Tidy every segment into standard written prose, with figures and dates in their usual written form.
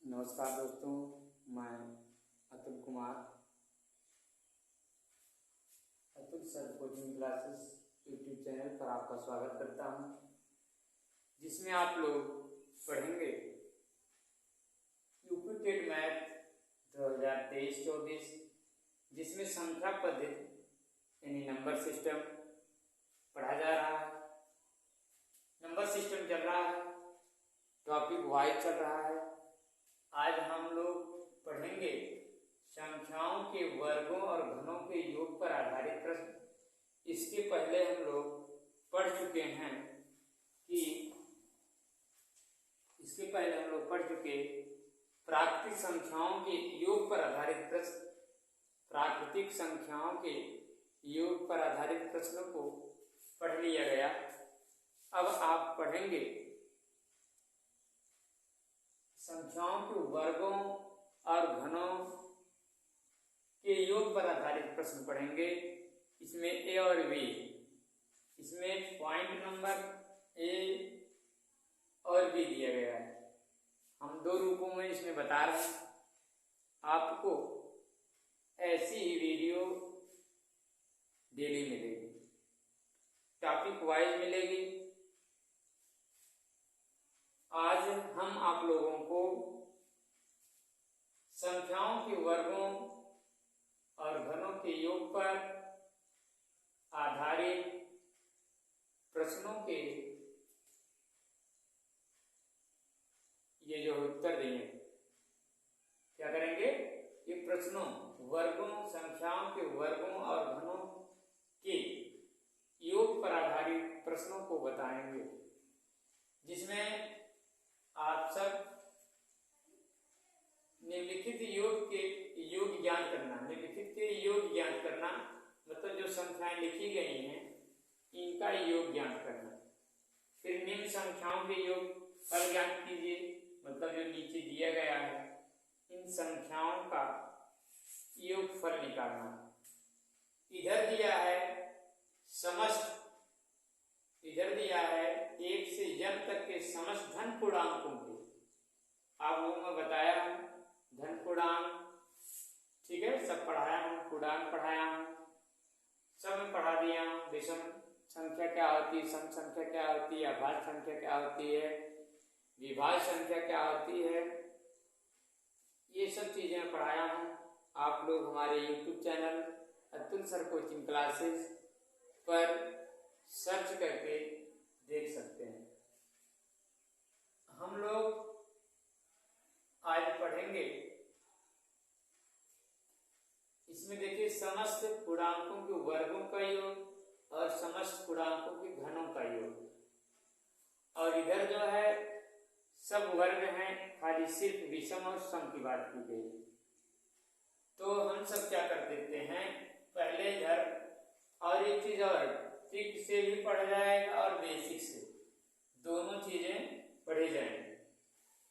नमस्कार दोस्तों, मैं Atul Kumar Atul sir coaching classes YouTube channel पर आपका स्वागत करता हूं, जिसमें आप लोग पढ़ेंगे यूपी टेट मैथ 2023-24, जिसमें संख्या पद्धति यानी नंबर सिस्टम पढ़ा जा रहा है। नंबर सिस्टम चल रहा है, टॉपिक वाइज चल रहा है। आज हम लोग पढ़ेंगे संख्याओं के वर्गों और घनों के योग पर आधारित प्रश्न। इसके पहले हम लोग पढ़ चुके प्राकृतिक संख्याओं के योग पर आधारित प्रश्न। प्राकृतिक संख्याओं के योग पर आधारित प्रश्नों को पढ़ लिया गया। अब आप पढ़ेंगे संख्याओं के वर्गों और घनों के योग पर आधारित प्रश्न पढ़ेंगे। इसमें ए और बी, इसमें पॉइंट नंबर ए और बी दिया गया है। हम दो रूपों में इसमें बता रहे हैं। आपको ऐसी ही वीडियो डेली मिलेगी, टॉपिक वाइज मिलेगी। आज हम आप लोगों को संख्याओं के वर्गों और घनों के योग पर आधारित प्रश्नों के ये जो उत्तर देंगे। क्या करेंगे? ये प्रश्नों वर्गों, संख्याओं के वर्गों और घनों के योग पर आधारित प्रश्नों को बताएंगे, जिसमें आप सब निम्नलिखित योग के योग ज्ञात करना। निम्नलिखित के योग ज्ञात करना मतलब जो संख्याएं लिखी गई हैं इनका योग ज्ञात करना। फिर निम्न संख्याओं के योग फल ज्ञात कीजिए, मतलब जो नीचे दिया गया है इन संख्याओं का योग फल निकालना। इधर दिया है समस्त, इधर दिया है 1 से n तक के समस्त धन पूर्णांकों के। आप लोगों में बताया हूं धन पूर्णांक, ठीक है, सब पढ़ाया हूं, पूर्णांक पढ़ाया हूं, सब में पढ़ा दिया हूं। विषम संख्या क्या होती है, सम संख्या क्या होती है, अभाज्य संख्या क्या होती है, विभाज्य संख्या क्या होती है, ये सब चीजें पढ़ाया हूं। आप लोग हमारे YouTube channel Atul sir coaching classes पर सर्च करके देख सकते हैं। हम लोग आज पढ़ेंगे, इसमें देखिए समस्त पूर्णांकों के वर्गों का योग और समस्त पूर्णांकों के घनों का योग। और इधर जो है सब वर्ग हैं, खाली सिर्फ विषम और सम की बात की गई। तो हम सब क्या कर देते हैं, पहले इधर और एक चीज और ट्रिक से भी पढ़ जाएगा और बेसिक से, दोनों चीजें पढ़ी जाएंगी।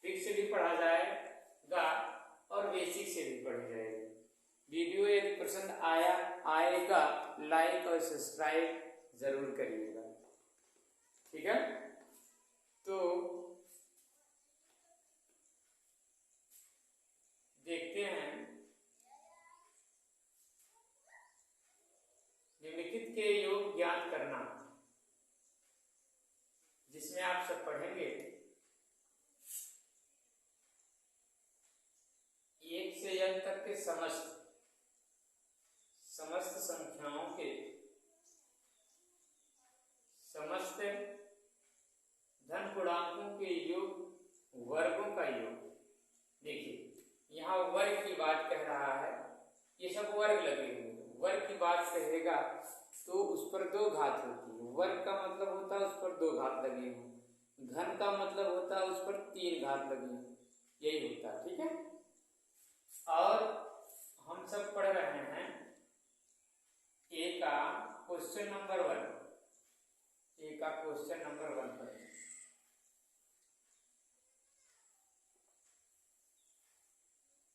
ट्रिक से भी पढ़ा जाएगा और बेसिक से भी पढ़ी जाएगी। वीडियो यदि पसंद आएगा लाइक और सब्सक्राइब जरूर करिएगा, ठीक है। तो देखते हैं निम्नलिखित के योग ज्ञात करना, जिसमें आप सब पढ़ेंगे 1 से n तक के समस्त संख्याओं के समस्त धन पूर्णांकों के योग वर्गों का योग। देखिए यहाँ वर्ग की बात कह रहा है, ये सब वर्ग लगे हुए। वर्ग की बात कहेगा तो उस पर 2 घात होती है। वर्ग का मतलब होता है उस पर 2 घात लगे हों। घन का मतलब होता है उस पर 3 घात लगे हों, यही होता है, ठीक है। और हम सब पढ़ रहे हैं ए का क्वेश्चन नंबर 1, ए का क्वेश्चन नंबर 1 पर,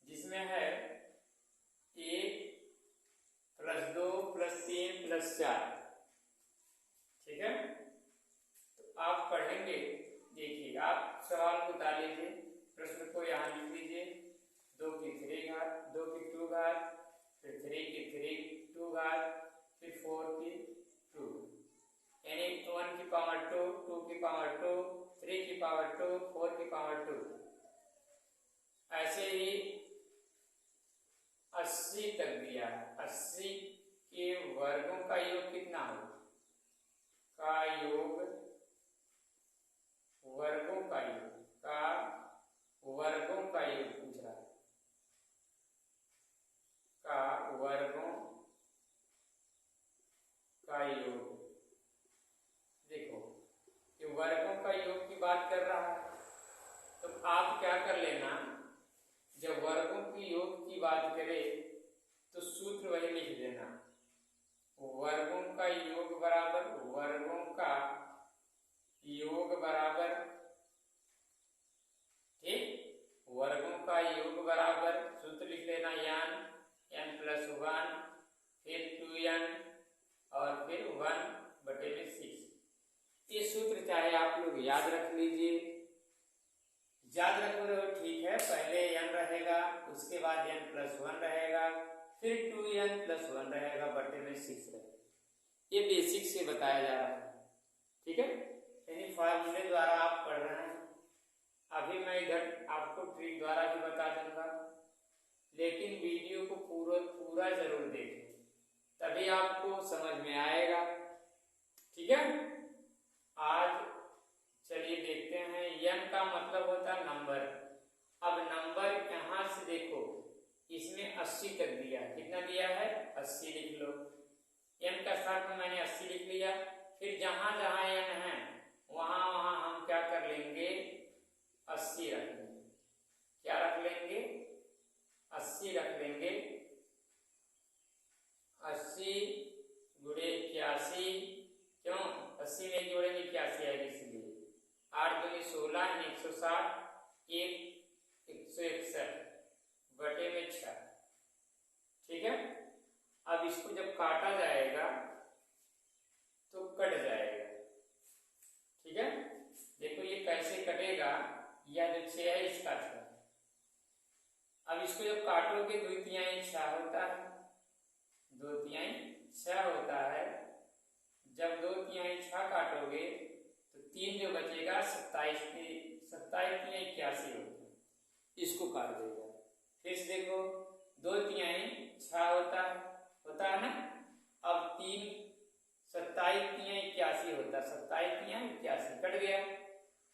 जिसमें है 1 + 2 + 3 + 4, ठीक है। तो आप पढ़ेंगे, देखिए आप सवाल को उतार लीजिए, प्रश्न को यहाँ लिख लीजिए। की 3 2 घात, फिर 4 की 2, यानी 1 की पावर 2, 2 की पावर 2, 3 की पावर 2, 4 की पावर 2। ऐसे ही 80 तक दिया। 80 के वर्गों का योग कितना हो, का योग, वर्गों का योग, का वर्गों का योग पूछ रहा है, का वर्गों का योग। देखो ये वर्गों का योग की बात कर रहा है, तो आप क्या कर लेना, जब वर्गों की योग की बात करे तो सूत्र वही लिख देना, वर्गों का योग बराबर वर्गों का योग बराबर, ठीक, वर्गों का योग बराबर सूत्र लिख लेना n, n प्लस 1, फिर 2n और फिर 1/6। ये सूत्र चाहे आप लोग याद रख लीजिए, याद रखो तो ठीक है, पहले n रहेगा, उसके बाद n प्लस 1 रहेगा, फिर 2n प्लस 1 रहेगा, बटे में 6 रहेगा। ये बेसिक से बताया जा रहा है, ठीक है, यानी फार्मूले द्वारा आप पढ़ रहे हैं। अभी मैं इधर आपको ट्रिक द्वारा भी बता दूंगा, लेकिन वीडियो को पूरा जरूर देखें, तभी आपको समझ में आएगा, ठीक है। आज चलिए देखते हैं, n का मतलब होता है नंबर। अब नंबर यहां से देखो, इसमें 80 तक दिया, कितना दिया है, 80 लिख लो, n का स्थान में मैंने 80 लिख लिया। फिर जहां जहां n है वहां वहां हम क्या कर लेंगे, 80 रख लेंगे। क्या रख लेंगे, 80 रख लेंगे। 80 गुणे 81, क्यों 80 में जोड़ेंगे 81 आएगी इसलिए। 8 दूनी 16, 160, 161 बटे में 6, ठीक है। अब इसको जब काटा जाएगा तो कट जाएगा, ठीक है। देखो ये कैसे कटेगा, यह जो 6 है इसका 6। अब इसको जब काटोगे 2/3 6 होता है, 2/3 6 होता है। जब 2/3 6 काटोगे तो 3 जो बचेगा 27 की 27 81 होता है, इसको काट देगा। फिर से देखो 2/3 6 होता है ना। अब 3 27 81 होता है, 27 81 कट गया।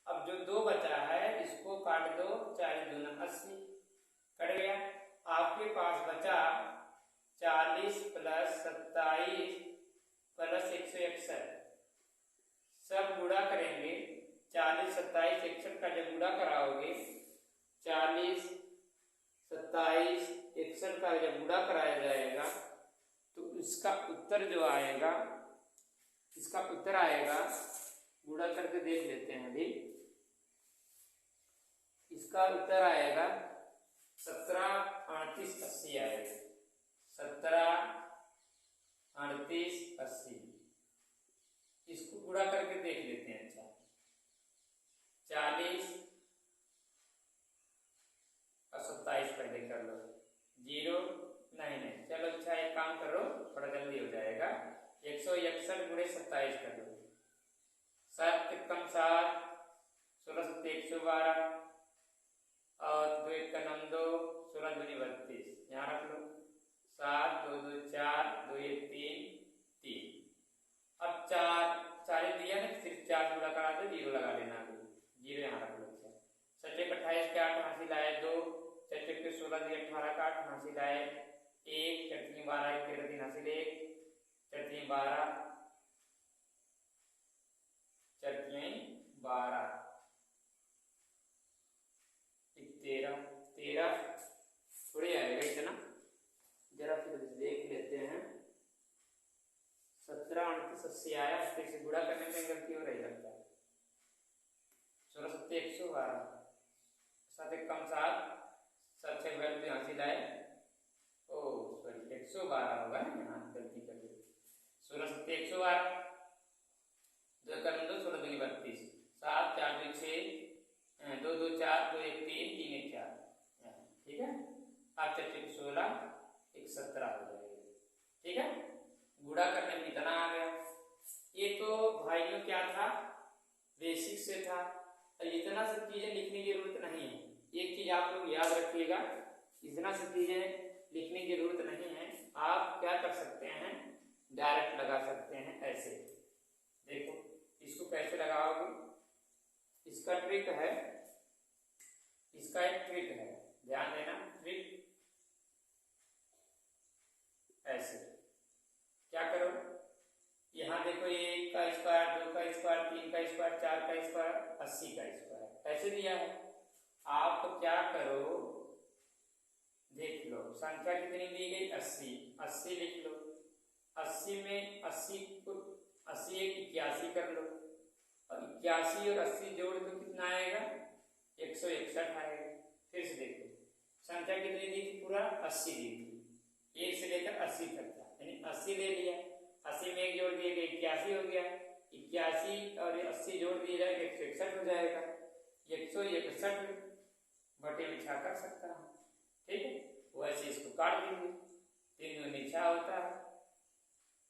अब जो 2 बचा है इसको काट दो, 4 दूना 80 कट गया। आपके पास बचा 40 प्लस 27 प्लस 161, सब गुणा करेंगे। 40 27 61 का जब गुणा कराओगे, 40 27 61 का जब गुणा कराया जाएगा तो इसका उत्तर जो आएगा, इसका उत्तर आएगा, गुणा करके देख लेते हैं अभी। इसका उत्तर आएगा 17 38 80 आएगा, 17 38 80। इसको गुणा करके देख लेते हैं। अच्छा 40 और 27 पहले कर लो, 0 नहीं, चलो अच्छा एक काम करो, थोड़ा जल्दी हो जाएगा। 161 गुणे 27 कर लो, 7 कम 7, 16 7 112 और 2 1 का 2, 16 दूनी 32, यहाँ रख लो। 7 2 2 4, 2 1 3 3। अब 4 दिया ना, सिर्फ 4 गुणा करा दो, 0 लगा लेना, 0 यहाँ रख लो। 7 1 28 के 8 हासिल आए 2, 7 1 16 दिए 18 का 8 हासिल आए 1, 4 3 12 13 3 हासिल 1, 4 3 12 4 3 12 13 थोड़ी आएगा इतना, जरा फिर देख लेते हैं। 17 38 80 आया, फिर से गुणा करने में गलती हो रही लगता है। 16 7 112, 7 1 कम 7, 7 6 12 हासिल आए, ओ सॉरी 112 होगा ना, यहाँ गलती कर दी। 16 7 112, 2 का 2 16 दूनी 32, 7 4 2 6, 2 2 4 2 1 3 3 1 4, ठीक है। आप 4 16 1 17 हो जाएगा। ठीक है, गुणा करने में इतना आ गया। ये तो भाइयों क्या था, बेसिक से था, और इतना सब चीजें लिखने की जरूरत नहीं है। एक चीज आप लोग याद रखिएगा, इतना सब चीजें लिखने की जरूरत नहीं है। आप क्या कर सकते हैं, डायरेक्ट लगा सकते हैं ऐसे। देखो इसको कैसे लगाओगे, इसका ट्रिक है, इसका एक ट्रिक है, ध्यान देना। ट्रिक ऐसे क्या करो, यहाँ देखो ये 1 का स्क्वायर, 2 का स्क्वायर, 3 का स्क्वायर, 4 का स्क्वायर, 80 का स्क्वायर ऐसे दिया है। आप क्या करो, देख लो संख्या कितनी दी गई, 80, 80 लिख लो। 80 में 80 को 80 81 कर लो, और 81 और 80 जोड़ दो, कितना आएगा, 161 आएगा। फिर से देखो संख्या कितनी दी थी, पूरा 80 दी थी, 1 से लेकर 80 तक था, यानी 80 ले लिया, 80 में 1 जोड़ दिया 81 हो गया, 81 और 80 जोड़ दिया जाएगा 161 हो जाएगा। 161 बटे में 6 कर सकता हूँ, ठीक है। वैसे इसको काट देंगे, 3 दूनी 6 होता है,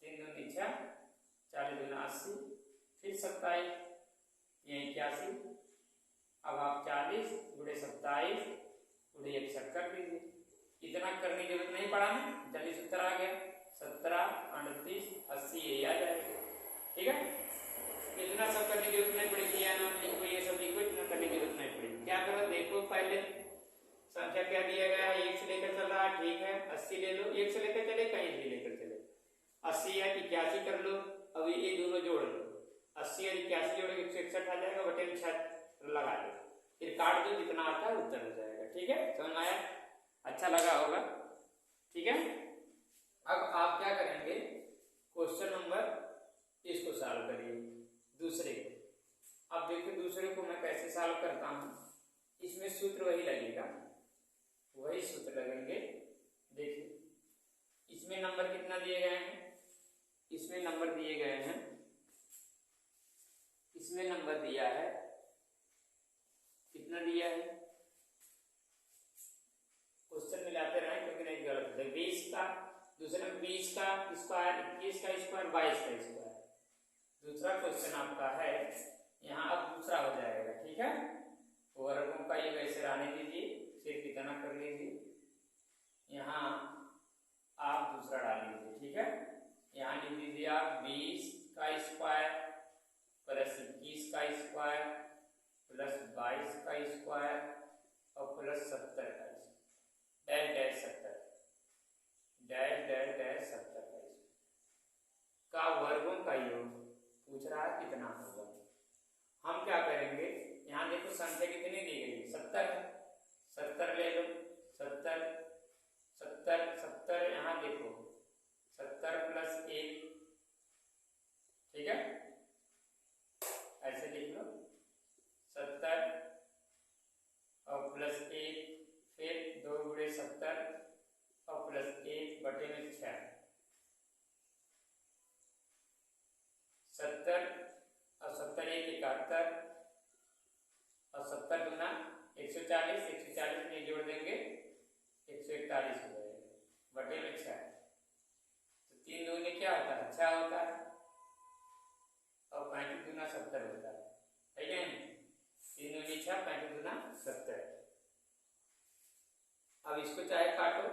3 दूनी 6, 40 दूना 80, फिर 27, ये 81। अब आप 40 गुणे 27 गुणे 61 कर दीजिए। इतना करने की जरूरत नहीं पड़ा ना, जल्दी 70 आ गया, 17, 38, 80 ये आ जाएगा, ठीक है। इतना सब करने की जरूरत नहीं पड़ेगी, या नाम लिखो, ये सब लिखो, इतना करने की जरूरत नहीं पड़ेगी। क्या करो, देखो पहले संख्या क्या दिया गया है, 1 से लेकर चल रहा है, ठीक है, 80 ले लो, 1 से लेकर चले, कहीं भी लेकर चले, 80 या 81 कर लो। अब ये दोनों जोड़ लो, 80 और 81 जोड़ 161 आ जाएगा, बटे में 6 लगा दो, फिर काट दो, जितना आता है उत्तर हो जाएगा, ठीक है। समझ में आया, अच्छा लगा होगा, ठीक है। अब आप क्या करेंगे, क्वेश्चन नंबर इसको सॉल्व करिए, दूसरे को। अब देखो दूसरे को मैं कैसे सॉल्व करता हूँ, इसमें सूत्र वही लगेगा, वही सूत्र लगेंगे। देखिए इसमें नंबर कितना दिए गए हैं, इसमें नंबर दिए गए हैं, इसमें नंबर दिया है, कितना दिया है, क्वेश्चन मिलाते रहे क्योंकि नहीं गलत है। 20 का, दूसरे में 20 का स्क्वायर, 21 का स्क्वायर, 22 का स्क्वायर। दूसरा क्वेश्चन आपका है, यहाँ अब दूसरा हो जाएगा, ठीक है। वर्गों का ये वैसे रहने दीजिए, सिर्फ इतना कर लीजिए, यहाँ आप दूसरा डाल लीजिए, ठीक है। यहाँ लिख दीजिए आप 20 का स्क्वायर प्लस 21 का स्क्वायर प्लस 22 का स्क्वायर और प्लस 70 का dash dash 70 dash dash dash 70 का वर्गों का योग पूछ रहा है, कितना होगा। हम क्या करेंगे, यहाँ देखो संख्या कितनी दी गई, 70, 70 ले लो, 70, 70, 70, यहाँ देखो 70 प्लस 1, ठीक है, ऐसे लिख लो, 70 और प्लस 1, फिर 2 गुणे 70 और प्लस 1 बटे में 6, 70 और 70 1 71 और 70 दूना 140, 140 में जोड़ देंगे 141 हो जाएगा, बटे में 6। तो 3 दूनी क्या होता है, 6 होता है, और 35 दूना 70 होता है क्या नहीं, 3 दूनी 6, 35 दूना 70। अब इसको चाहे काटो,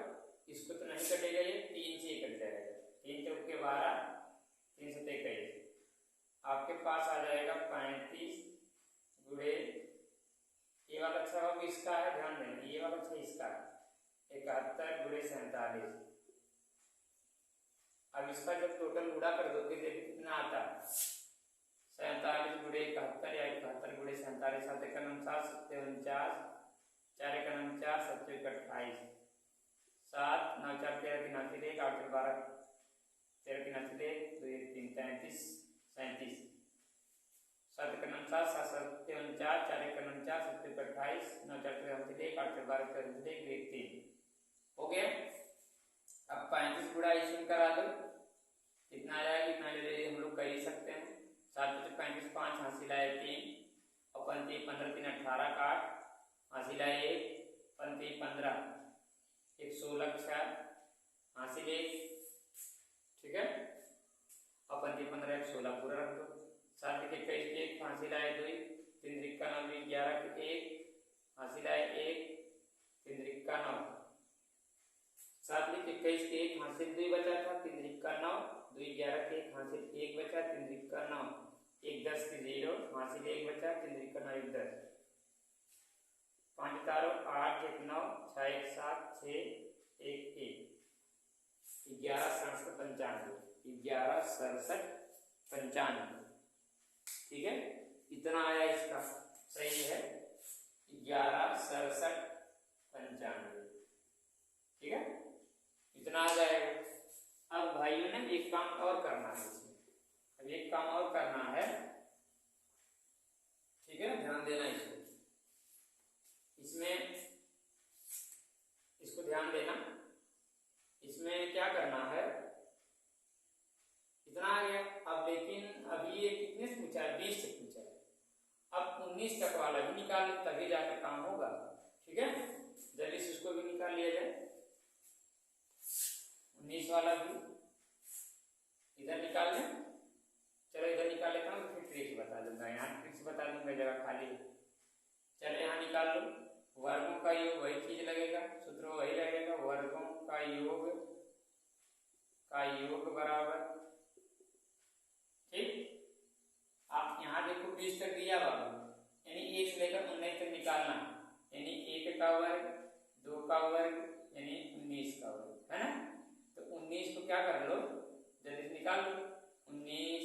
इसको तो नहीं कटेगा, ये 3 से ही कट जाएगा, 3 चौक के 12, 3 से 21, आपके पास आ जाएगा 35 गुणे, ये वाला 6 इसका है, ध्यान देना, ये वाला 6 इसका है, 71 गुणे 47। अब इसका जब टोटल गुणा कर दोगे देखिए कितना आता है, 47 गुणे 71 या 71 गुणे 47, 7 का 49, 7 4 का 49, 7 28, 7 9 4 13 3 8 12 13 3 8 2 1 3 33 37, 7 का 49, 7 7 49, 4 का 49, 7 28, 9 4 13 8 12 13 3 हो गया। अब 35 गुणा इसमें करा दो, कितना आ जाएगा, कितना ले लीजिए, हम लोग कर ही सकते हैं, 7 35 5 हासिल आए 3 और 15 15 3 18 का 8 हासिल आए 1 15 15 1 16 6 हासिल 1 ठीक है। अपन जी 15 16 पूरा रख दो। 7 के 21 1 फांसी लाए 2 3 त्रिका 9 11 के 1 फांसी लाए 1 3 त्रिका 9 7 के 21 के 1 हासिल 2 बचा था 3 त्रिका 9 2 11 के 1 हासिल 1 बचा 3 त्रिका 9 1 10 के 0 हासिल 1 बचा 3 त्रिका 9 1 10 5 तारों 8 1 9 6 1 7 6 1 1 11 67 95 11 67 95 ठीक है। इतना आया इसका सही है 11 67 95 ठीक है। इतना आ जाएगा। अब भाइयों ने एक काम और करना है इसमें। अब एक काम और करना है ठीक है ना, ध्यान देना इसको। इसमें इसको ध्यान देना। इसमें क्या करना है, इतना आ गया। अब लेकिन अभी ये कितने से पूछा है 20 से पूछा है। अब 19 तक वाला भी निकाल तभी जाकर काम होगा ठीक है। जल्दी से उसको भी निकाल लिया जाए। 19 वाला भी इधर निकाल लें। चलो इधर निकाल लेता हूँ फिर ट्रिक्स बता दूंगा। यहाँ ट्रिक्स बता दूंगा जगह खाली। चलो यहाँ निकाल लो। वर्गों का योग वही चीज लगेगा, सूत्र वही लगेगा। वर्गों का योग बराबर ठीक। आप यहाँ देखो 20 तक दिया बाबू, यानी 1 से लेकर 19 तक निकालना, यानी 1 का वर्ग 2 का वर्ग यानी 19 का वर्ग है ना। तो 19 को क्या कर लो जल्दी से निकाल लो। 19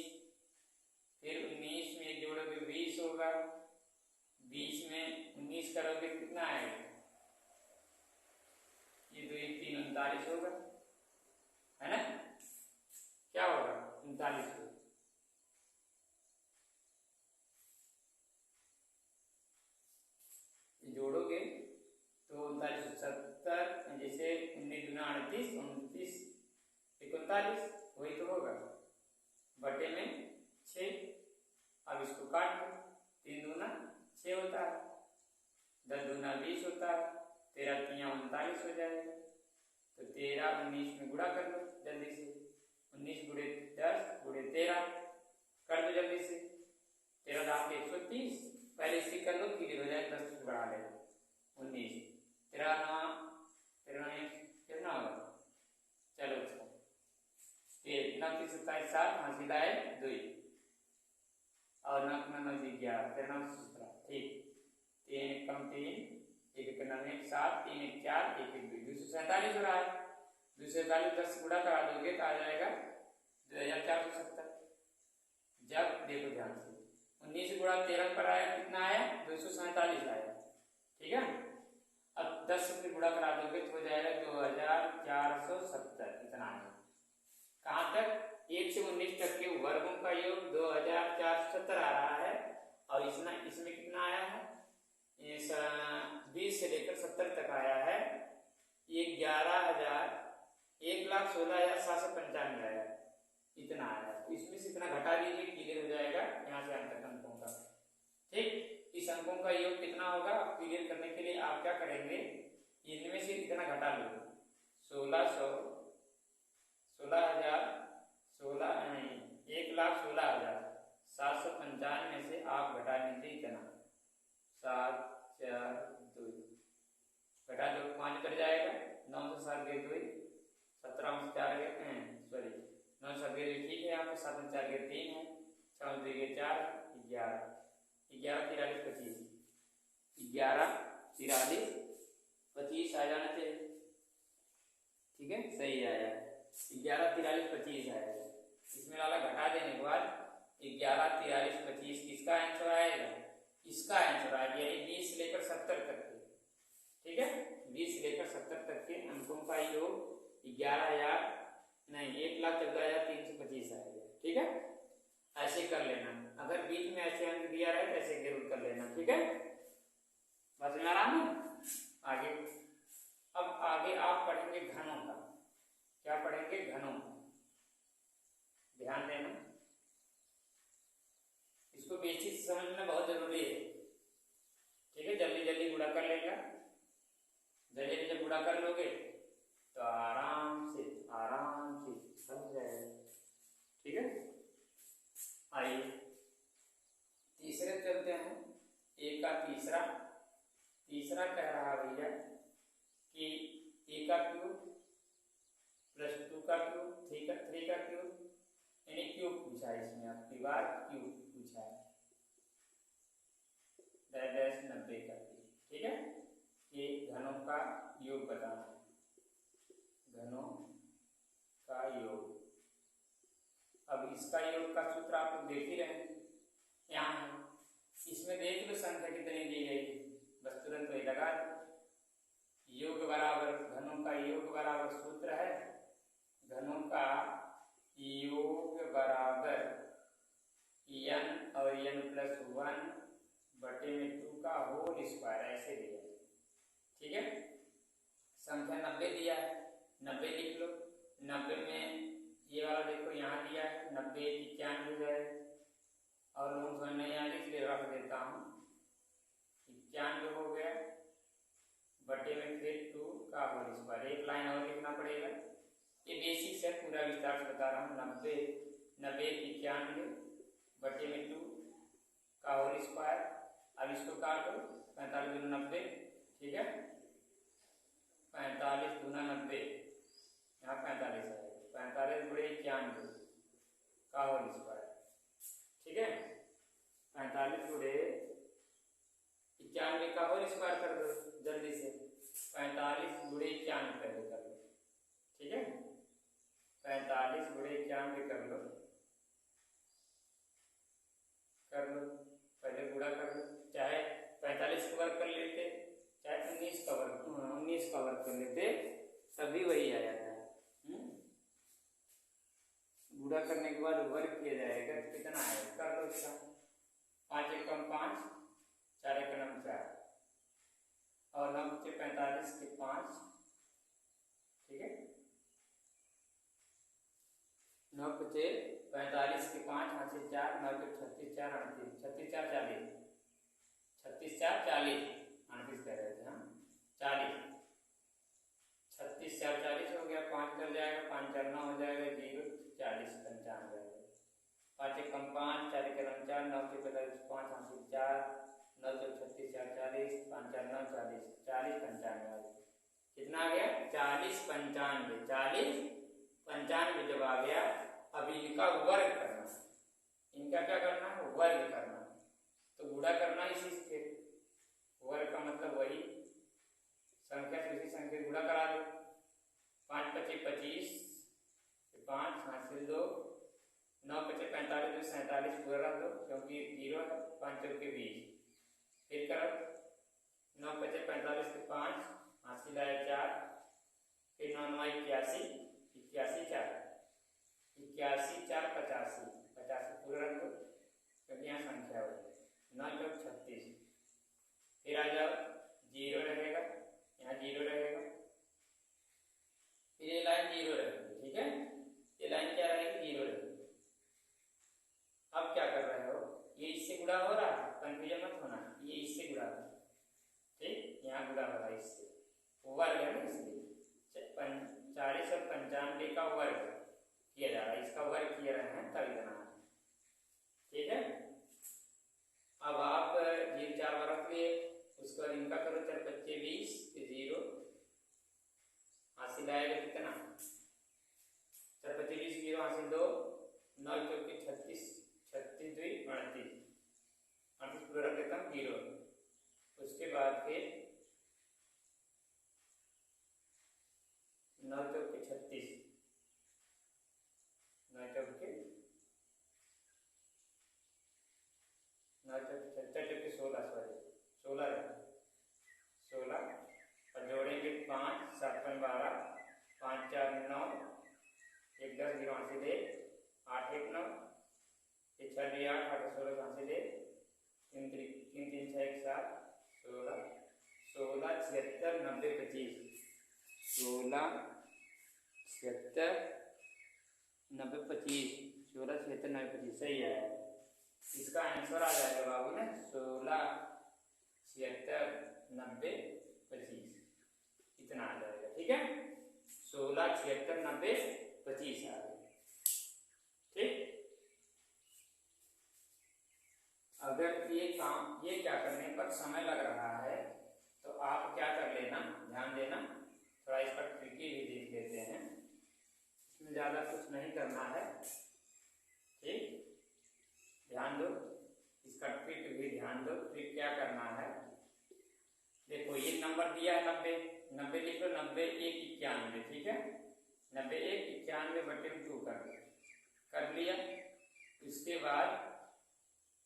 फिर 19 में एक जोड़ोगे 20 होगा। 20 में 19 करोगे कितना आएगा, ये 2 3 39 होगा है ना। क्या होगा 39 होगा। जोड़ोगे तो 39 70 जैसे 19 दूना 38 29 39 वही तो होगा बटे में 6। अब इसको काट दो। 3 दूना 6 होता है, 10 दूना 20 होता है, 13 3 39 हो जाएगा। तो 13 19 में गुणा कर लो जल्दी से। 19 गुणे 10 गुणे 13 कर दो जल्दी से। 13 दाम 130 पहले इसी कर लो क्लियर हो जाए। 10 से बढ़ा ले 19 13 कितना होगा। चलो 9 3 27 7 हासिल लाए 2 और 9 9 11 13 9 17 ठीक। 3 कम 3 1 9 1 7 3 1 4 1 1 2 247 हो रहा है। 247 10 से गुणा करा दोगे तो आ जाएगा 2470। जब देखो ध्यान से 19 गुणा 13 पर आया कितना आया 247 आया ठीक है। अब 10 से फिर गुणा करा दोगे तो हो जाएगा 2470 इतना है। कहाँ तक 1 से 19 तक के वर्गों का योग 2470 आ रहा है। और इसमें कितना आया है 20 से लेकर 70 तक आया है। ये 1,16,795 आया इतना आया। इसमें से इतना घटा दीजिए क्लियर हो जाएगा। यहाँ से अंक अंकों का ठीक। इस अंकों का योग कितना होगा क्लियर करने के लिए आप क्या करेंगे, इनमें से इतना घटा लो 1,16,795 में से आप घटा लीजिए इतना 7 4 2 घटा दो 5 कर जाएगा। 9 से 7 गए 2 17 से 4 गए सॉरी 9 से 7 गए ठीक है। यहाँ पर 7 में 4 गए 3 है 6 में 2 गए 4 11 11 43 25 11 43 25 आ जाना चाहिए ठीक है। सही आया 11 43 25 आएगा। इसमें वाला घटा देने के बाद 11 43 25 किसका आंसर आएगा, इसका आंसर आएगा। यानी 20 से लेकर 70 तक के ठीक है। 20 से लेकर 70 तक के अंकों का योग 11,000 नहीं 1,14,325 आएगा ठीक है। ऐसे कर लेना। अगर बीच में ऐसे अंक दिया रहे तो ऐसे जरूर कर लेना ठीक है। बस में आराम है। आगे अब आगे आप पढ़ेंगे घनों का। क्या पढ़ेंगे घनों का, ध्यान देना। इसको बेसिक से समझना बहुत जरूरी है ठीक है। जल्दी जल्दी गुणा कर लेगा। जल्दी जब गुणा कर लोगे तो आराम से समझ जाएगा। तीसरे चलते हैं। ए का तीसरा कह रहा भैया कि ए का क्यूब प्लस 2 का क्यूब 3 का क्यूब, यानी क्यूब पूछा है इसमें, आपकी बार क्यूब पूछा है, डैश 90 का क्यूब। ठीक है, ये घनों का योग बताना है, घनों का योग। अब इसका योग का सूत्र आप लोग देख ही रहे हैं, यहाँ है, इसमें देख लो संख्या कितनी दी गई, बस तुरंत वही लगा दो। योग बराबर, घनों का योग बराबर सूत्र है, घनों का योग बराबर n और n प्लस 1 बटे में 2 का होल स्क्वायर, ऐसे दिया है। ठीक है, संख्या 90 दिया है, 90 लिख लो। 90 में ये वाला देखो यहाँ दिया है, 90 91 हो जाए, और लोग नहीं आगे इसलिए रख देता हूँ, 91 हो गया बटे में फिर 2 का होल स्क्वायर। एक लाइन और लिखना पड़ेगा, ये बेसिक है, पूरा विस्तार से बता रहा हूँ। 90 91 बटे में 2 का होल स्क्वायर। अब इसको काटो, 45 दूना 90, ठीक है, 45 दूना 90, यहाँ 45 है, 45 गुणे 91 का होल स्क्वायर। ठीक है, 45 गुणे 91 का होल स्क्वायर कर दो जल्दी से, 45 गुणे 91 पहले कर लो। ठीक है, 45 गुणे 91 कर लो, पहले गुणा कर लो, चाहे 45 का वर्ग कर लेते, चाहे 19 का वर्ग कर लेते, सभी वही आ जाता है। गुणा करने के बाद वर्ग किया जाएगा, कितना आएगा कर लो इसका, 5 एकम 5, 4 एकम 4, और 9 बचे 45 के 5। ठीक है, 9 बचे 45 के 5, हाथ से 4, 9 के 36 4 38, 36 4 40, 36 4 40, 38 कह रहे थे हम, 40, 36 4 40 हो गया, 5 कर जाएगा, 5 4 9 हो जाएगा, 0 40 95, 5 एकम 5, 4 एकम 4, 9 के 45 5, हाथ से 4, 9 के 36 4 40, 5 4 9 40, 40 95, कितना आ गया 40 95, 40 95 जब आ गया। अब इनका वर्ग करना, इनका क्या करना है, वर्ग करना, तो गुणा करना इसी से, वर्ग का मतलब वही संख्या से उसी संख्या गुणा करा दो। 5 पचे 25, 5 हासिल 2, 9 पचे 45 तो 47 पूरा रख दो क्योंकि 0 है, 5 चौके 20, फिर करो 9 पचे 45 के 5 हासिल आया 4, फिर 9 9 81, 81 4, 81 4 85, 85 पूरा रख दो क्योंकि यहाँ संख्या हो, 9 चौक 36, फिर आ जाओ 0 रहेगा, यहाँ 0 रहेगा, फिर ये लाइन 0 रहेगी। ठीक है, ये लाइन क्या रहेगी, 0 रहेगी। अब क्या कर रहे हो, ये इससे गुणा हो रहा है, कंफ्यूजन मत होना, ये इससे गुणा हो रहा है, ठीक, यहाँ गुणा हो रहा है इससे, वर्ग है ना, इसलिए 40 और 95 का वर्ग किया जा रहा है, इसका वर्ग किया रहे हैं तभी बना है। ठीक है, अब आप 0 4 बार रख लिए, उसके बाद इनका करो, 4 25 20, 0 हासिल आएगा कितना, 4 25 20, 0 हासिल 2, 9 चौके 36, 36 2 38, 38 पूरा रख देता हूँ 0, उसके बाद फिर 9 चौके 36, 9 चौके 16, सॉरी 16 और जोड़ेंगे 5 7 12, 5 4 9, 1 10 0 हासिल 1, 8 1 9, 6 6 2 8, 8 16 हासिल 1, 3 3 6 1 7, 16 16 76 90 25, 16 76 90 25, 16 76 90 25 सही है। इसका आंसर आ जाएगा बाबू ने 16 76 90 25, इतना आ जाएगा। ठीक है, 16 76 90 25 आ गया। ठीक, अगर ये क्या करने पर समय लग रहा है तो आप क्या कर लेना, ध्यान देना, थोड़ा इस पर ट्रिकी भी देख लेते हैं, इसमें ज़्यादा कुछ नहीं करना है, ठीक, ध्यान दो, इसका ट्रिक भी ध्यान दो। ट्रिक क्या करना है, देखो ये नंबर दिया है 90, 90 लिख लो, 90 1 91, ठीक है, 90 1 91 बटे 2 कर लिया। इसके बाद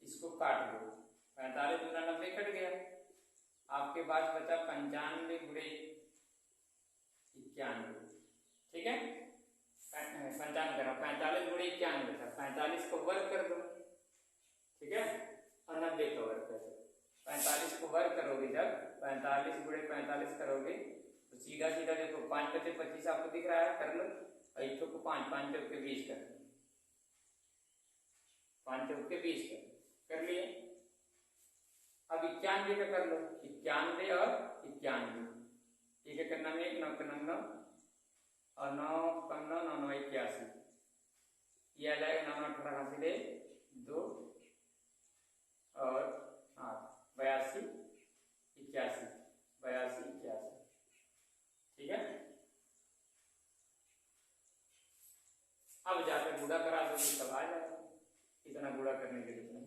इसको काट दो, 45 दूना 90 कट गया, आपके पास बचा 95 गुणे 91, ठीक है, 55 करो, 45 गुणे 91 था, 45 को वर्ग कर दो, ठीक है, और 90 को वर्ग कर दो। 45 को वर्ग करोगे जब 45 गुणे 45 करोगे तो सीधा सीधा देखो 5 बचे 25 आपको दिख रहा है, कर लो, और एक को 5 5 चौके 20 कर लो, 5 चौके 20 कर लिए। अब 91 का कर लो, 91 और 91, ठीक है, करना में 9 का 9 और 9 कम 9 9 9 81, ये आ जाएगा 9 9 18 हासिल 2 और 8 82 81, 82 81, ठीक है। अब जाकर गुणा करा दो तब आ जाएगा, इतना गुणा करने के लिए नहीं,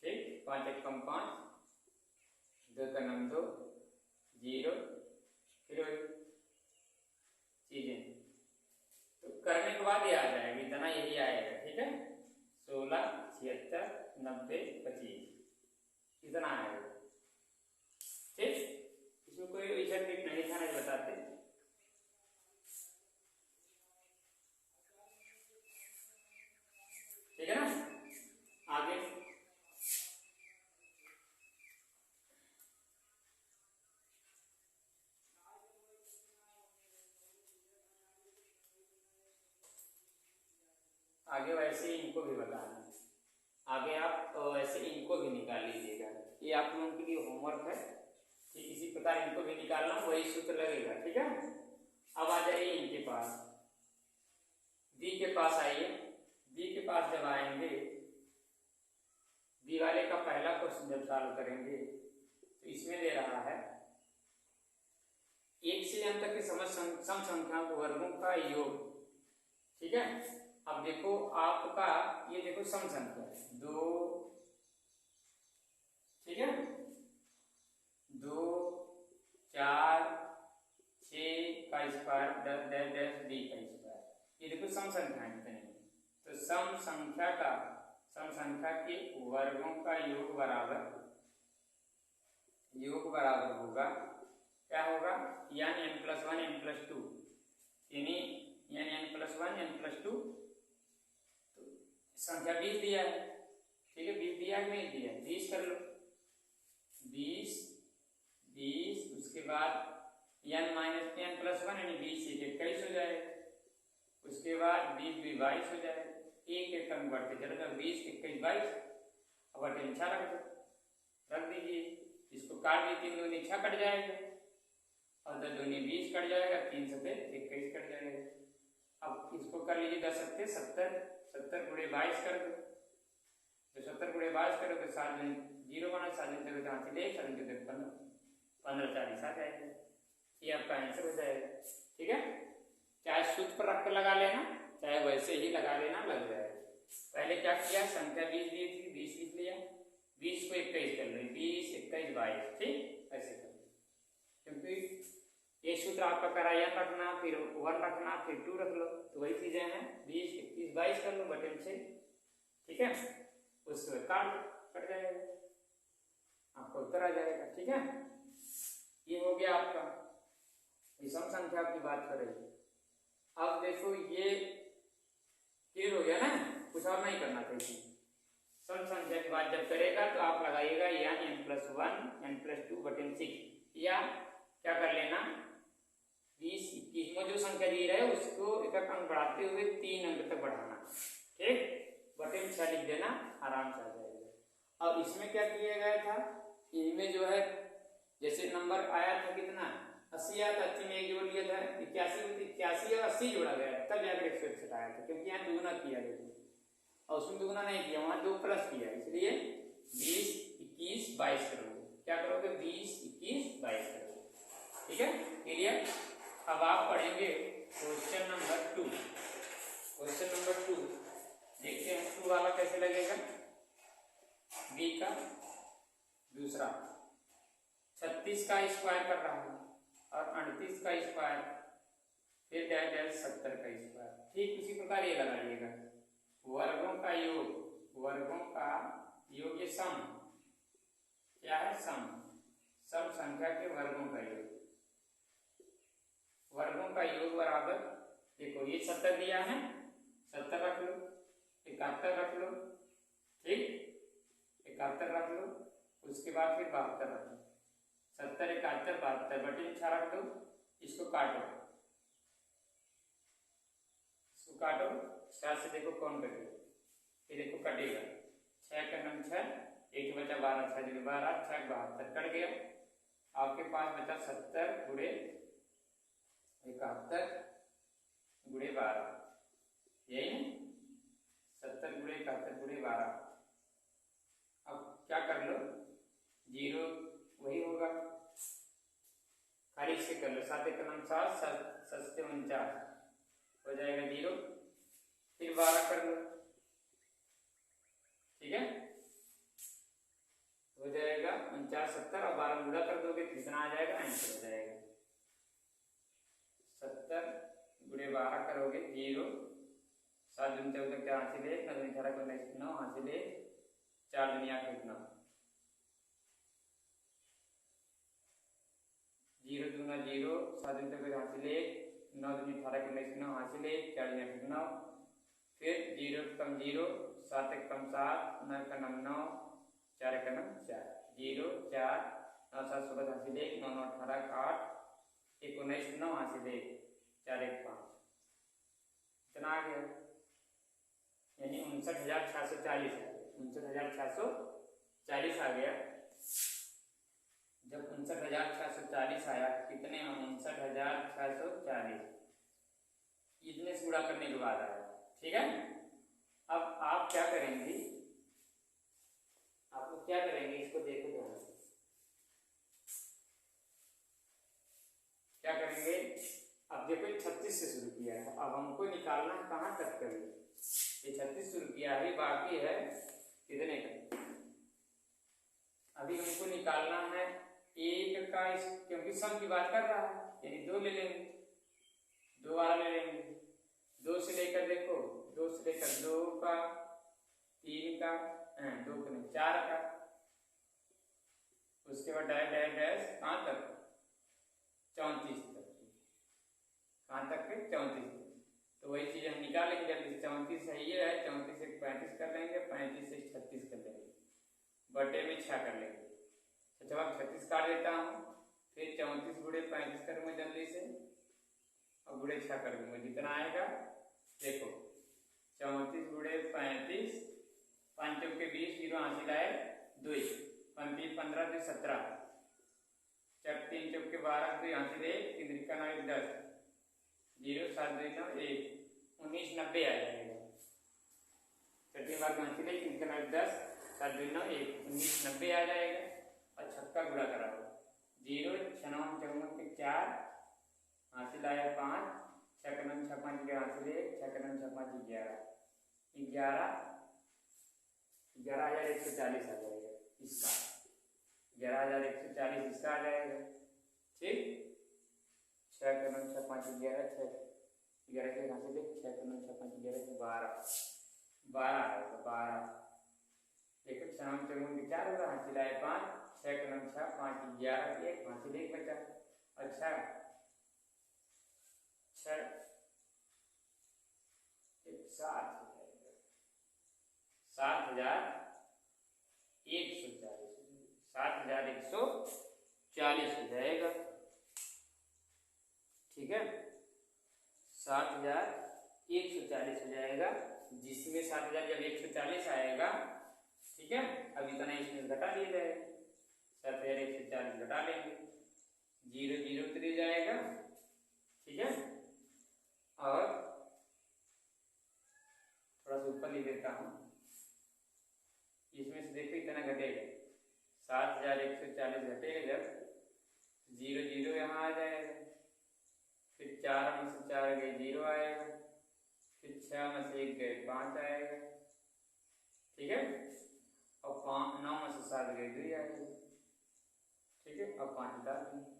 ठीक, 5 1 कम 5, 2 का 9 2 0, फिर चीजें तो करने के बाद ये आ जाएगा, इतना यही आएगा, ठीक है, 16 76 90 25, इतना आएगा, ठीक, इसमें कोई वैसा ट्रिक नहीं था, नहीं बताते, ठीक है ना। आगे आगे वैसे ही इनको भी बताना, आगे आप वैसे इनको भी निकाल लीजिएगा, ये आप लोगों के लिए होमवर्क है, ठीक, इसी प्रकार इनको भी निकालना, वही सूत्र लगेगा, ठीक है। अब आ जाइए इनके पास, बी के पास आइए, बी के पास जब आएंगे, बी वाले का पहला क्वेश्चन जब सॉल्व करेंगे तो इसमें दे रहा है 1 से n तक की सम संख्याओं के वर्गों का योग, ठीक है। अब देखो आपका ये देखो सम संख्या 2, ठीक है, 2 4 6 का स्क्वायर 10 10 10 डी का स्क्वायर, ये देखो सम संख्या कितनी, तो सम संख्या के वर्गों का योग बराबर होगा, क्या होगा, यानी n+1 n+2, यानी n+1 n+2, संख्या 20 दिया है, ठीक है, 20 दिया है, नहीं दिया, 20 कर लो, 20 20, उसके बाद n-n+1 यानी 20 21 हो जाएगा, उसके बाद 20 22 हो जाएगा, एक एक टर्म बढ़ते चलो, 20 21 22, अब बटे 6 रख दीजिए, इसको काट दी, 3 दूनी 6 कट जाएगा, और 10 दूनी 20 कट जाएगा, 3 सफेद 21 कट जाएगा। अब इसको कर लीजिए 10 सत्ते 70, 70 गुणे 22 कर दो, तो 70 गुणे 22 करो तो 7 दिन 0 बना, 7 दिन तक जहाँ से 1 7 दिन 15 40 आ जाएगा, ये आपका आंसर हो जाएगा, ठीक है। चाहे सूत्र पर रख कर लगा लेना, चाहे वैसे ही लगा लेना, लग जाएगा। पहले क्या किया, संख्या 20 दी थी, 20 लिख लिया, 20 को 21 कर लो, 20 21 22, ठीक, ऐसे कर लो, क्योंकि ये सूत्र आपका कराया रखना, फिर 1 रखना, फिर 2 रख लो, तो वही चीजें हैं, 20 21 22 कर लो बटन से, ठीक है, उसको कट जाएगा, आपका उत्तर आ जाएगा, ठीक है। ये हो गया आपका विषम संख्या की बात करेंगे। अब देखो ये क्लियर हो गया ना, कुछ और नहीं करना चाहिए। सम संख्या की बात जब करेगा तो आप लगाइएगा यानी n+1 n+2 बटन 6, या क्या कर लेना 20 21 में जो संख्या दी रहे उसको एक अंक बढ़ाते हुए 3 अंक तक बढ़ाना, ठीक, बटन 6 लिख देना, आराम से आ जाएगा। अब इसमें क्या किया गया था, इनमें जो है जैसे नंबर आया था कितना 80 आया था, 80 में एक जोड़ लिया था 81 और 80 जोड़ा गया तब जाकर 161 आया था, क्योंकि यहाँ दुगुना किया गया, और उसमें दुगुना नहीं किया, वहां 2 प्लस किया, इसलिए 20, 21, 22 करोगे। क्या करोगे? 20, 21, 22 करोगे। ठीक है, क्लियर। अब आप पढ़ेंगे क्वेश्चन नंबर 2। क्वेश्चन नंबर 2 देखते हैं 2 वाला कैसे लगेगा। बी का दूसरा 36 का स्क्वायर कर रहा हूं और 38 का स्क्वायर, फिर डैश डैश 70 का स्क्वायर। ठीक उसी प्रकार ये लगाइएगा, वर्गों का योग, वर्गों का योग, ये सम क्या है? सम, सम संख्या के वर्गों का योग, वर्गों का योग बराबर, देखो ये 70 दिया है, 70 रख लो, 71 रख लो, ठीक, 71 रख लो, उसके बाद फिर 72 रख लो, 70, 71, 72 बटे 6 रख दो, इसको काटो, इसको काटो, 6 से देखो कौन कटेगा, ये देखो कटेगा, 6 का 9 6, 1 बचा 12, 6 जगह 12, 6 72 कट गया। आपके पास बचा 70 गुणे 71 गुणे 12, यही है 70 गुणे 71 गुणे 12। अब क्या कर लो, 0 वही होगा, खाली से कर लो, 7 1 9 7, 7 7 49 हो जाएगा 0, फिर 12 कर लो, ठीक है, हो जाएगा 49 70 और 12 गुणा कर दोगे तो कितना आ जाएगा? आंसर हो जाएगा 70 गुणे 12 करोगे 0, 7 दूनी 14 4 हासिल 1, 9 दूनी 18 9 हासिल 1, 4 दूनी 8 9, 0 दूना 0, 7 दूनी 14 हासिल 1, 9 दूनी 18 9 हासिल 1, 4 दूनी 8 9, फिर 0 कम 0, 7 1 कम 7, 9 का 9 9, 4 का 9 4, 0 4 9 7 16 हासिल 1, 9 9 18 8, 19 9 हासिल 1, 4 1 5, इतना आ गया, यानी 59,640 आ गया, 59,640 आ गया। जब 59,640 आया, कितने में? 59,640 इतने से गुणा करने के बाद आया, ठीक है। अब आप क्या करेंगे, आप लोग क्या करेंगे, इसको देखो ध्यान से, क्या करेंगे। अब देखो 36 से शुरू किया है, अब हमको निकालना है कहाँ तक करेंगे, ये 36 शुरू किया है, बाकी है कितने का, अभी हमको निकालना है 1 का, क्योंकि सम की बात कर रहा है, यानी 2 ले लेंगे, 2 वाला ले लेंगे, 2 से लेकर देखो, 2 से लेकर 2 का, 3 का, 2 का नहीं 4 का, उसके बाद डैश डैश डैश कहाँ तक? 34 तक, कहाँ तक है? 34 तक। तो वही चीज हम निकालेंगे जल्दी, 34 है ये है, 34 से 35 कर लेंगे, 35 से 36 कर लेंगे, बटे में 6 कर लेंगे। अच्छा, अब 36 काट देता हूँ, फिर 34 गुणे 35 करूँगा जल्दी से, और गुणे 6 कर दूंगा, जितना आएगा देखो, 34 गुणे 35, 5 चौके 20, 0 हासिल आए 2, 35 15 2 17, 4 3 चौके 12, 2 हासिल 1, 3 3 9 10, 0 7 2 9 1, 19 90 आ जाएगा, 6 बार हासिल 1, 3 9 10, 7 2 9 1, 19 90 आ जाएगा। और 6 का गुणा कराओ, 0 6 9 4 4 हासिल आया 5, 6 का 9 6 5 11 हासिल 1, 6 का 9 6 5 11, 11,140 आ जाएगा इसका, 11,140 इसका आ जाएगा, ठीक। 6 का 9 6 5 11, 6 11 के हासिल 1, 6 का 9 6 5 11 12, 12 आएगा, 12 देखो, 6 9 4 4 होगा, हासिल आया 5, 6 का 9 6 5 11 1 हासिल 1 बचा, अच्छा 6 1 7 7,140 हो जाएगा, ठीक है, 7,140 हो जाएगा, जिसमें 7,000 जब 140 आएगा, ठीक है, अब इतना इसमें घटा दिया जाएगा, 7,140 घटा लेंगे, 0 0 उतर जाएगा, ठीक है, और थोड़ा सा ऊपर लिख देता हूँ। इसमें से देखो इतना घटेगा, 7140 घटेगा जब 0 0 यहाँ आ जाएगा, फिर 4 में से 4 गए 0 आएगा, फिर 6 में से 1 गए 5 आएगा, ठीक है, और 9 में से 7 गए 2 आएगा, ठीक है, और 5 डाल देंगे,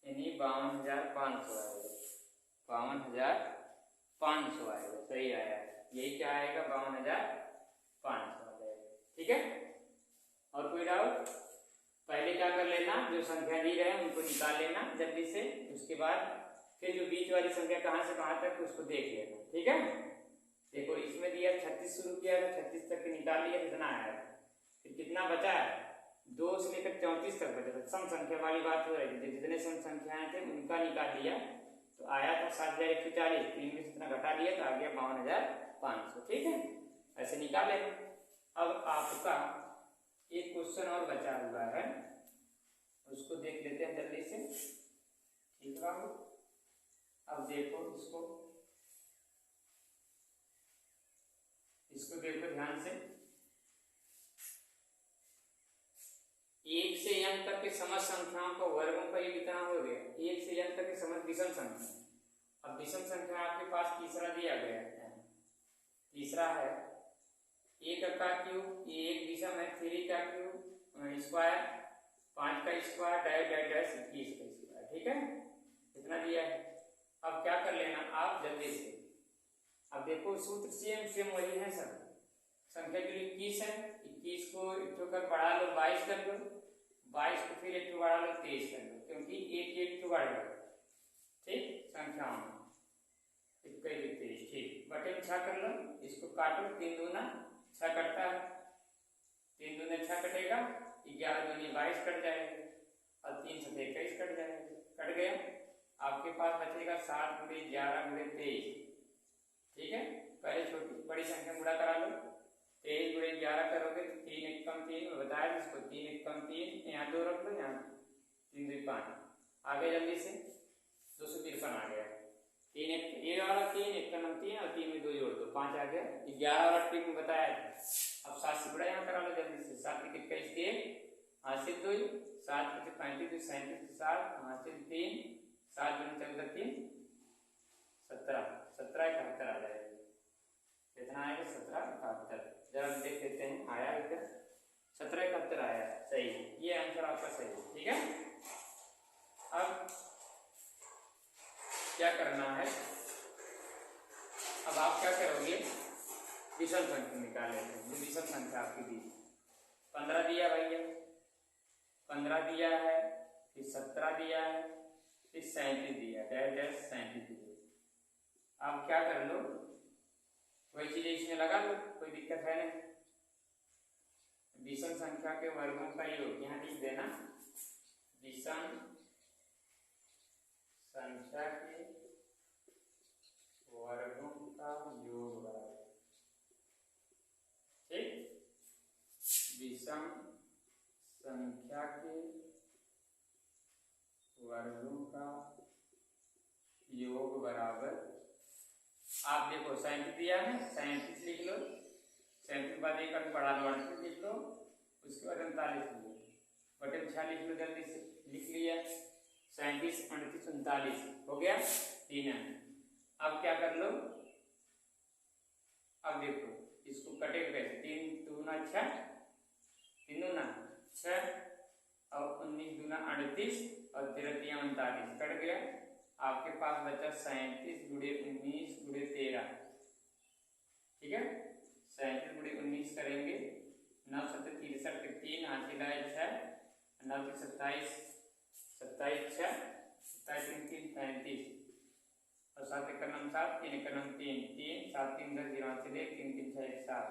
यानी 52,500 आएगा, 52,500 आएगा, सही आया, यही क्या आएगा 52,500 आ जाएगा, ठीक है। और कोई डाउट? पहले क्या कर लेना, जो संख्या दी रहे उनको निकाल लेना जल्दी से, उसके बाद फिर जो बीच वाली संख्या कहाँ से कहाँ तक उसको देख लेना, ठीक है। देखो इसमें दिया 36 शुरू किया था, 36 तक निकाल लिया, कितना आया, फिर कितना बचा है, 2 से लेकर 34 तक बचा था, सम संख्या वाली बात हो रही थी, जितने सम संख्याएं थे उनका निकाल लिया तो आया था 7140, 3 में इतना घटा लिया तो आ गया 52,500, ठीक है, ऐसे निकाल लेना। अब आपका एक क्वेश्चन और बचा हुआ है, उसको देख लेते हैं जल्दी से, ठीक है बाबू। अब देखो इसको देखो ध्यान से, 1 से n तक के समस्त संख्याओं का वर्गों का ये कितना हो गया, 1 से n तक के समस्त विषम संख्या। अब विषम संख्या आपके पास तीसरा दिया गया है, तीसरा है a का क्यूब, ये एक विषम है, 3 का क्यूब स्क्वायर, 5 का स्क्वायर, डैश 21 का स्क्वायर, ठीक है, कितना दिया है। अब क्या कर लेना आप जल्दी से, अब देखो सूत्र सेम वही है सब, संख्या के लिए 21 है, 21 को एक तो कर बढ़ा लो 22 कर लो, 22 को फिर एक तो बढ़ा लो 23 कर लो, क्योंकि एक तो बढ़ गया, ठीक, संख्याओं में 21 23, ठीक, बटे में 6 कर लो, इसको काटो, 3 दूना 6 कटता है, 3 दूने 6 कटेगा, 11 दूनी 22 कट जाएगा, और 3 से 21 कट जाएगा, कट गया, आपके पास बचेगा 7 गुणे 11 गुणे 23, ठीक है। पहले छोटी बड़ी संख्या गुणा करा लो, 23 गुणे 11 करोगे तो 3 1 कम 3 बताया जिसको, 3 1 कम 3, यहाँ 2 रख लो, यहाँ 3 2 5, आगे जल्दी से 253 आ गया, 3 1 ये वाला 3 1 का 3 और 3 में 2 जोड़ दो 5 आ गया, 11 वाला ट्रिक में बताया था। अब 7 से बड़ा यहाँ करा लो जल्दी से, 7 के 21 3 हासिल 2, 7 के 35 37 7 हासिल 3, 7 गुणे 14 3 17, 17 71 आ जाएगा, कितना आएगा 17 71, जरा देख लेते हैं आया इधर 17 71 आया, सही, ये आंसर आपका सही है, ठीक है। अब क्या करना है, अब आप क्या करोगे, विषम संख्या निकाल लेते हैं, विषम संख्या आपकी दी 15 दिया भैया, 15 दिया है, फिर 17 दिया है, फिर 37 दिया, डैश 37 दिया। आप क्या कर लो, वही चीज इसमें लगा लो, कोई दिक्कत है नहीं, विषम संख्या के वर्गों का योग यहाँ लिख देना, विषम संख्या के वर्गों का योग बराबर, ठीक, विषम संख्या के वर्गों का योग बराबर, आप देखो 37 दिया है, 37 लिख लो, 37 के बाद एक अंक बढ़ा लो 38 लिख लो, उसके बाद 39 लिख लो, बटे 6 लिख लो जल्दी से, लिख लिया 37 38 39 हो गया 3 अंक। अब क्या कर लो, अब देखो इसको कटेगा कैसे, 3 दूना 6, 3 दूना 6 और 19 दूना 38 और 13 39 कट गया, आपके पास बचा 37 गुणे 19 गुणे 13, ठीक है, 37 गुणे 19 करेंगे, 9 7 63 3 हासिल आए 6, 9 27 27 6 27 3 35 और 7 1 9 7 3 1 9 3 3 7 3 10 0 हासिल 1 3 3 6 1 7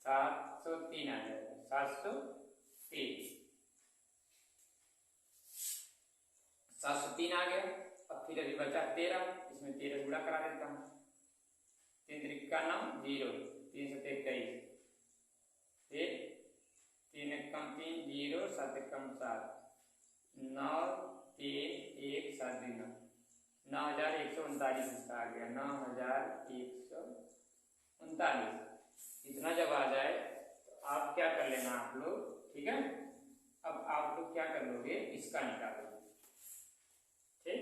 703 आ जाएगा, 703 703 आ गया। अब फिर अभी बचा 13, इसमें 13 गुणा करा देता हूँ, 3 3 का 9 0, 3 7 21, फिर 3 1 कम 3 0, 7 1 कम 7 9 3 1 7 2 9, 9139 इसका आ गया 9139। इतना जब आ जाए तो आप क्या कर लेना आप लोग, ठीक है। अब आप लोग क्या कर लोगे, इसका निकालोगे, ठीक,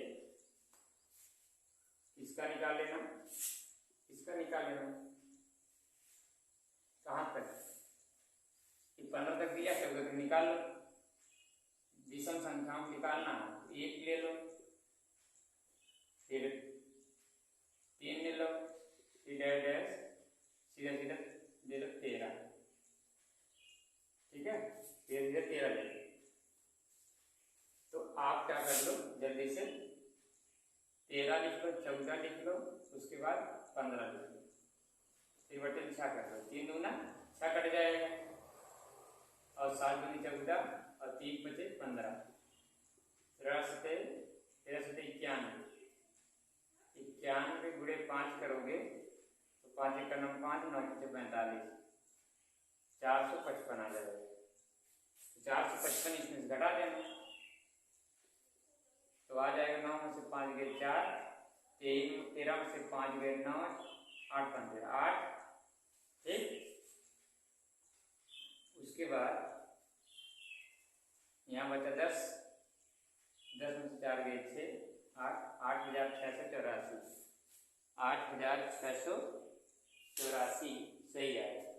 इसका निकाल लेना, इसका निकाल लेना। कहाँ तक, 15 तक दिया, 14 तक निकाल लो। विषम संख्याओं निकालना है, 1 ले लो, फिर 3 ले लो, फिर डैश सीधा सीधा ले लो 13, ठीक है, फिर 13 ले लो। तो आप क्या कर लो जल्दी से, 13 लिख लो, 14 लिख लो, उसके बाद 15 लिख लो, फिर बटे 6 कर लो, 3 दूना 6 कट जाएगा, और 7 दूनी 14 और 3 बचे 15, 13 सते 91, 91 गुणे 5 करोगे तो 5 1 9 5 9 45, 455 आ जाएगा। 455 इसमें घटा देना, तो आ जाएगा 9 में से 5 गए 4, 13 में से 5 गए 9, 8 5 8, ठीक। उसके बाद यहाँ बचा 10, 10 में से 4 गए 6, 8, 8684, 8684 सही आएगा,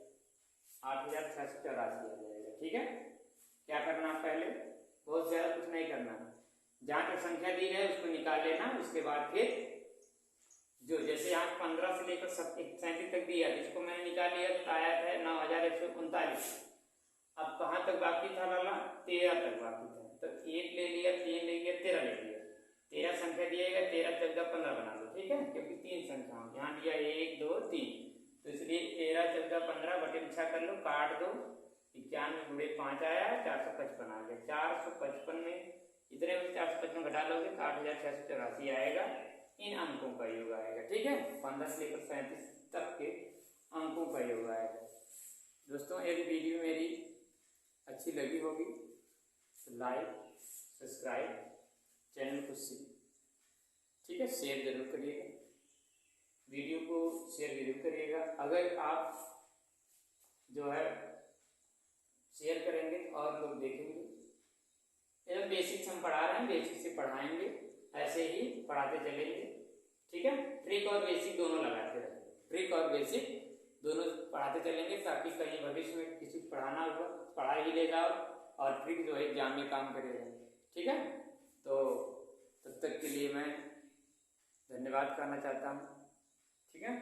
8684 आ जाएगा, ठीक है। क्या करना पहले, बहुत ज्यादा कुछ नहीं करना, जहाँ तक संख्या दी है उसको निकाल लेना। उसके बाद फिर जो जैसे यहाँ 15 से लेकर 37 तक दिया, जिसको मैंने निकाल लिया तो आया है 9139। अब कहाँ तक बाकी था लाला, 13 तक बाकी था, तो 1 ले लिया, 3 ले लिया, 13 ले लिया। 13 संख्या दिएगा, 13 14 15 बना लो, ठीक है, क्योंकि 3 संख्या यहाँ दिया 1 2 3, तो इसलिए 13 14 15 बटे 6 कर लो, काट दो, 91 गुणे 5 आया, 455 आ गया। 455 में इतने में 455 घटा लोगे तो 8684 आएगा। इन अंकों का योग आएगा, ठीक है, 15 से लेकर 37 तक के अंकों का योग आएगा। दोस्तों यदि वीडियो मेरी अच्छी लगी होगी तो लाइक सब्सक्राइब चैनल को ठीक है शेयर जरूर करिएगा, वीडियो को शेयर जरूर करिएगा। अगर आप जो है शेयर करेंगे तो और लोग देखेंगे। ये बेसिक्स हम पढ़ा रहे हैं, बेसिक से पढ़ाएंगे, ऐसे ही पढ़ाते चलेंगे, ठीक है। ट्रिक और बेसिक दोनों लगाते रहें, ट्रिक और बेसिक दोनों पढ़ाते चलेंगे, ताकि कहीं भविष्य में किसी को पढ़ाना होगा पढ़ा ही ले जाओ, और ट्रिक जो है एग्जाम में काम करेगा, ठीक है। तो तब तक के लिए मैं धन्यवाद करना चाहता हूँ, ठीक है।